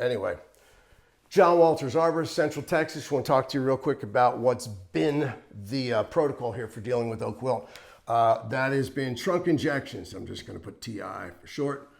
Anyway, John Walters, arborist, Central Texas. I want to talk to you real quick about what's been the protocol here for dealing with oak wilt. That has been trunk injections. I'm just going to put TI for short.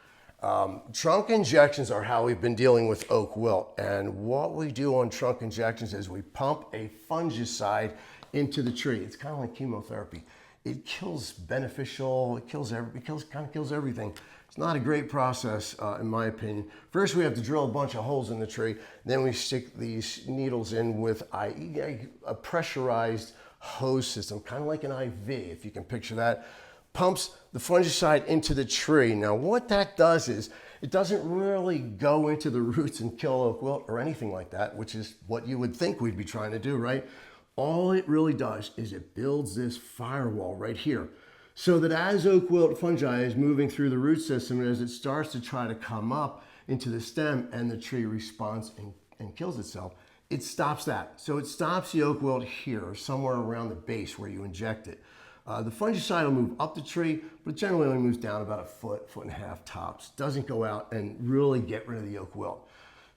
Trunk injections are how we've been dealing with oak wilt. And what we do on trunk injections is we pump a fungicide into the tree. It's kind of like chemotherapy. It kills beneficial, it kind of kills everything. It's not a great process, in my opinion. First, we have to drill a bunch of holes in the tree. Then we stick these needles in with a pressurized hose system, kind of like an IV, if you can picture that. Pumps the fungicide into the tree. Now, what that does is it doesn't really go into the roots and kill oak wilt or anything like that, which is what you would think we'd be trying to do, right? All it really does is it builds this firewall right here, so that as oak wilt fungi is moving through the root system and as it starts to try to come up into the stem and the tree responds and kills itself, it stops that. So it stops the oak wilt here, somewhere around the base where you inject it. The fungicide will move up the tree, but generally only moves down about a foot, foot and a half tops. Doesn't go out and really get rid of the oak wilt.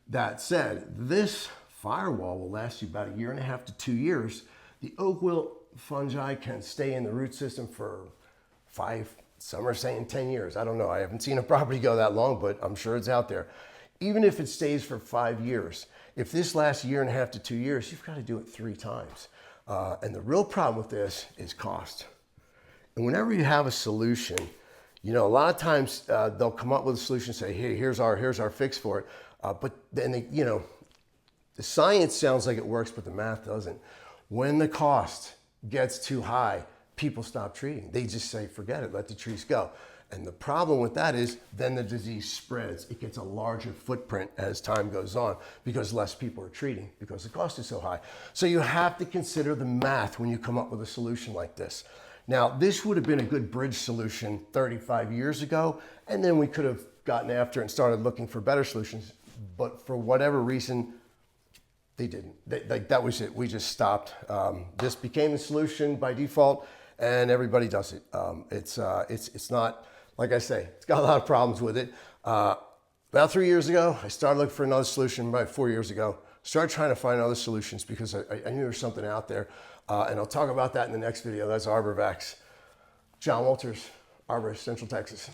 That said, this firewall will last you about 1.5 to 2 years. The oak wilt fungi can stay in the root system for 5, some are saying 10 years. I don't know. I haven't seen a property go that long, but I'm sure it's out there. Even if it stays for 5 years, if this lasts 1.5 to 2 years, you've got to do it 3 times. And the real problem with this is cost. And whenever you have a solution, a lot of times they'll come up with a solution and say, hey, here's our fix for it. But then the science sounds like it works, but the math doesn't. When the cost gets too high, people stop treating. They just say, forget it, let the trees go. And the problem with that is then the disease spreads. It gets a larger footprint as time goes on because less people are treating because the cost is so high. So you have to consider the math when you come up with a solution like this. Now, this would have been a good bridge solution 35 years ago, and then we could have gotten after it and started looking for better solutions. But for whatever reason, they didn't. That was it. We just stopped. This became the solution by default, and everybody does it. It's not, like I say, it's got a lot of problems with it. About 3 years ago, I started looking for another solution. About 4 years ago, started trying to find other solutions because I knew there was something out there. And I'll talk about that in the next video. That's Arborvax. John Walters, arborist, Central Texas.